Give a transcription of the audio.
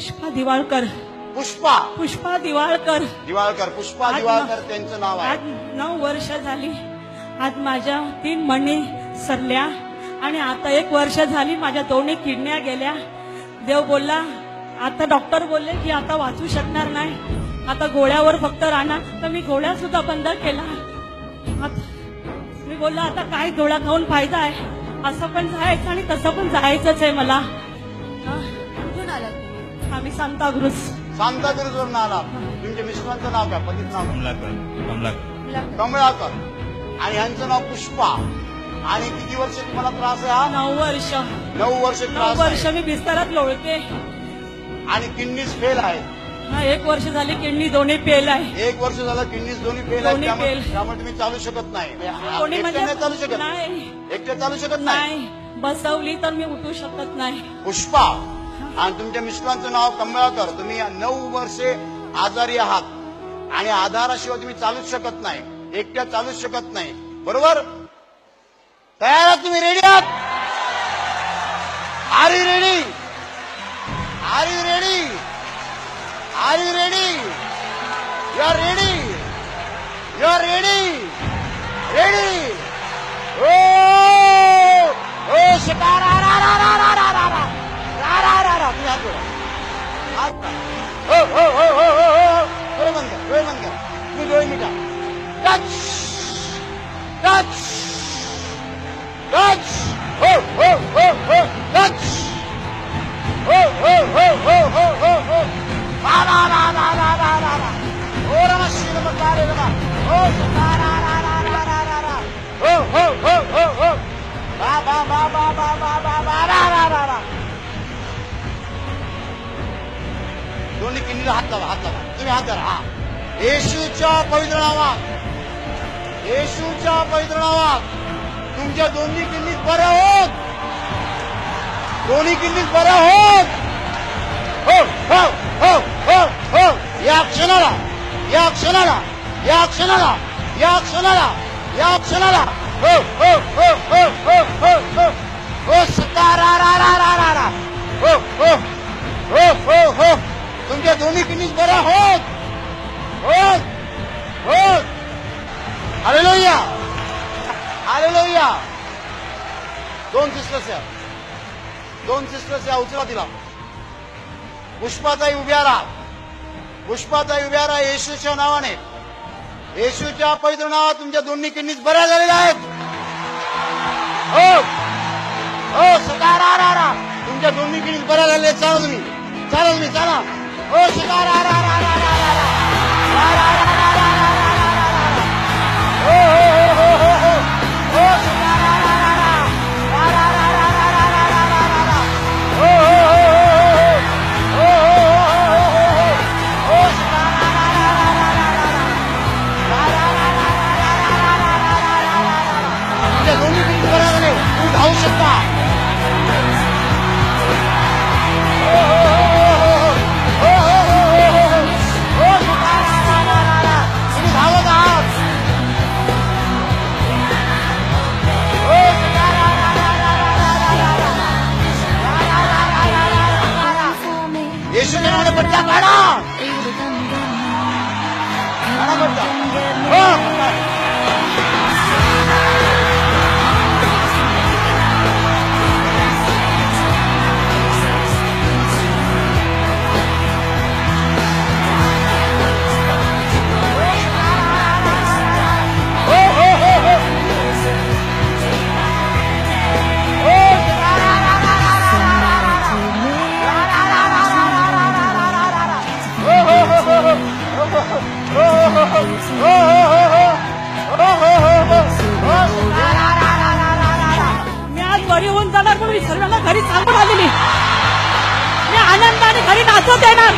पुष्पा दिवाळकर. पुष्पा पुष्पा दिवाळकर. पुष्पा दिवाळकर त्यांचं नाव आहे. आज 9 वर्ष झाली. आज माझ्या 3 मणी सरल्या आणि आता 1 वर्ष झाली माझ्या दोन्ही किडन्या गेल्या. देव बोलला, आता डॉक्टर बोलले की आता वाचू शकणार नाही, आता गोळ्यावर फक्त राहणार. तर मी गोळ्या सुद्धा बंद केला. मी बोलला आता काय गोळ्या खाऊन फायदा आहे, असं पण जायचं आणि तसं पण जायचंच आहे मला. कुठून आलात तुम्ही? आम्ही सांताक्रूज. सांताक्रूजवरून आला. तुमच्या मिस्टरांचं नाव काय, पतीचं नाव कमलाकर. कमळाकर आणि ह्यांचं नाव पुष्पा. आणि किती वर्ष तुम्हाला त्रास आहे हा? 9 वर्ष. 9 वर्ष 9 त्रास वर्ष आहे. मी बिस्तरात लोळते. आणि किडनीज फेल आहे. हा 1 वर्ष झाली किडनी दोन्ही फेल आहे. 1 वर्ष झालं किडनीज दोन्ही फेल आहे. दोन्ही त्यामुळे fail. त्यामुळे तुम्ही चालू शकत नाही. कोणी एकट्याने म्हणजे चालू शकत नाही. एकट्या चालू शकत नाही. नाही बसवली तर मी उठू शकत नाही. पुष्पा आणि तुमच्या मिस्टरांचं नाव कमळाकर. तुम्ही 9 वर्षे आजारी आहात आणि आधाराशिवाय तुम्ही चालूच शकत नाही, एकट्या चालूच शकत नाही. बरोबर? तयार आहात तुम्ही? रेडी आहात? Are you ready? Are you ready? Are you ready? You are ready? You are ready? Ready? ओ ओ शिकार आ रा रा रा रा रा रा रा रा रा रा. तुम्ही हात जोडा. हात जोडा. हो हो हो हो हो हो. डोळे बंद करा, डोळे बंद करा. तुम्ही डोळे मिटा. Touch touch touch. हो हो हो हो. टच. हो हो हो हो हो हो हो. रा रा रा रा रा रा रा रा. ओ नमः शिवाय नमः. ओ शिकार रा रा रा रा रा रा रा. हो हो हो हो हो. बा बा बा बा बा बा बा बा रा रा रा रा. दोन्ही किडनीला हात लावा, हात लावा. तुम्ही हात धरा. हा. येशूच्या पवित्र नावात, येशूच्या पवित्र नावात तुमच्या दोन्ही किडनी बऱ्या होत. दोन्ही किडनी बऱ्या होत. हो हो हो हो हो. या क्षणाला, या क्षणाला, या क्षणाला, या क्षणाला, या क्षणाला. हो हो हो हो हो हो हो. हो सत्ता रा रा रा रा रा रा. हो हो हो हो हो. तुमच्या दोन्ही किडनी बऱ्या होत होत होत. Hallelujah, hallelujah. 2 सिस्टर्स या, 2 सिस्टर्स या. उचला तिला. पुष्पाताई उभ्या राहा, पुष्पाताई उभ्या राहा. येशूच्या नावाने, येशूच्या पवित्र नावात तुमच्या दोन्ही किडनी बऱ्या झालेल्या आहेत. हो हो सदा रा रा रा. तुमच्या दोन्ही किडनी बऱ्या झालेल्या आहेत. चाला तुम्ही, चाला तुम्ही, चाला. हो सदा रा रा रा रा रा रा रा रा रा रा रा रा रा रा रा रा. हो हो हो हो हो. हो सदा रा रा रा रा रा रा रा रा रा रा रा रा रा रा रा. हो हो हो हो हो हो हो हो. हो सदा रा रा रा रा रा रा रा रा. रा रा रा रा रा रा रा रा रा रा रा रा रा. तुमच्या दोन्ही किडनी बऱ्या झाले. तुम्ही धावू शकता. हो हो हो हो हो हो हो हो. हो सदा रा रा रा रा रा. तुम्ही धावत आहात. हो सदा रा रा रा रा रा रा रा रा रा. रा रा रा रा रा रा रा रा. येशूच्या नावाने पट्टा काढा. काढा पट्टा. हो. हो हो हो हो. हो सदा रा रा रा रा रा रा रा रा रा. रा रा रा रा रा रा रा रा रा रा रा रा. हो हो हो हो हो. हो हो हो हो हो हो. हो हो हो हो. हो हो हो हो. हो सदा रा रा रा रा रा रा रा. मी आज बरी होऊन जाणार म्हणून मी सर्वांना घरी सांगून आलेली. मी आनंदाने घरी नाचत येणार.